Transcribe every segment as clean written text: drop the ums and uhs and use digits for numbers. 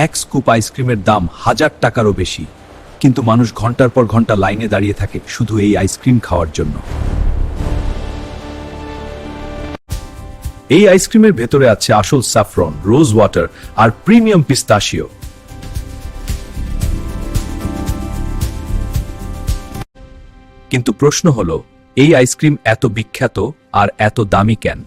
এক স্কুপ আইসক্রিমের দাম 1000 টাকারও বেশি, কিন্তু মানুষ ঘন্টার পর ঘন্টা লাইনে দাঁড়িয়ে থাকে শুধু এই আইসক্রিম খাওয়ার জন্য। এই আইসক্রিমের ভেতরে আছে আসল স্যাফরন, রোজ ওয়াটার আর প্রিমিয়াম পিস্তাশিও। কিন্তু প্রশ্ন হলো, এই আইসক্রিম এত বিখ্যাত আর এত দামি কেন?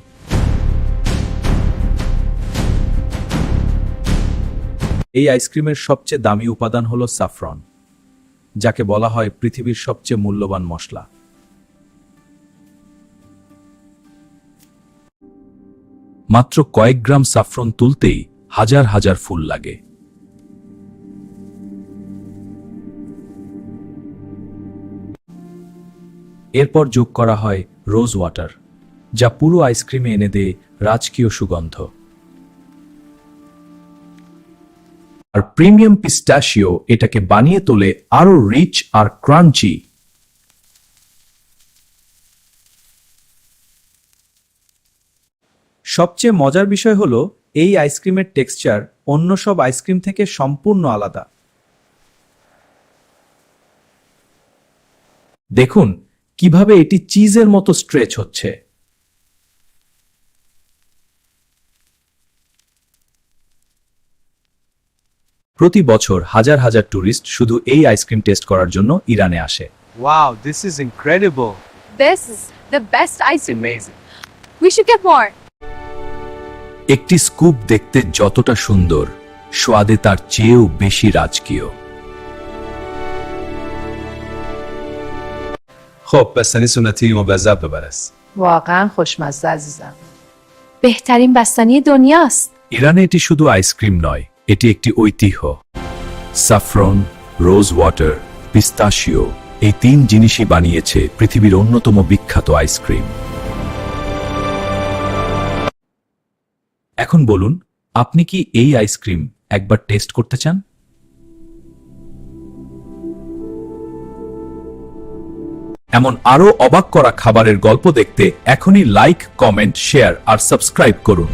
এই আইসক্রিমের সবচেয়ে দামি উপাদান হলো স্যাফরন, যাকে বলা হয় পৃথিবীর সবচেয়ে মূল্যবান মশলা। মাত্র কয়েক গ্রাম স্যাফরন তুলতেই হাজার হাজার ফুল লাগে। এরপর যোগ করা হয় রোজ ওয়াটার, যা পুরো আইসক্রিমে এনে দেয় রাজকীয় সুগন্ধ। আর প্রিমিয়াম পিস্তাশিও এটাকে বানিয়ে তোলে আরো রিচ আর ক্রাঞ্চি। সবচেয়ে মজার বিষয় হলো, এই আইসক্রিমের টেক্সচার অন্য সব আইসক্রিম থেকে সম্পূর্ণ আলাদা। দেখুন কিভাবে এটি চিজের মতো স্ট্রেচ হচ্ছে। প্রতি বছর হাজার হাজার টুরিস্ট শুধু এই আইসক্রিম টেস্ট করার জন্য ইরানে আসে। Wow, this is incredible. This is the best ice cream. Amazing. We should get more. একটি স্কুপ দেখতে যতটা সুন্দর, স্বাদে তার চেয়েও বেশি রাজকীয়। خب بستنی سنتی مبذب ببرس. واقعا خوشمزه عزیزم. بهترین بستنی دنیاست. ইরানে এটি শুধু আইসক্রিম নয়, এটি একটি ঐতিহ্য। স্যাফরন, রোজ ওয়াটার, পিস্তাশিও, এই 3 জিনিসই বানিয়েছে পৃথিবীর অন্যতম বিখ্যাত আইসক্রিম। এখন বলুন, আপনি কি এই আইসক্রিম একবার টেস্ট করতে চান? এমন আরো অবাক করা খাবারের গল্প দেখতে এখনই লাইক, কমেন্ট, শেয়ার আর সাবস্ক্রাইব করুন।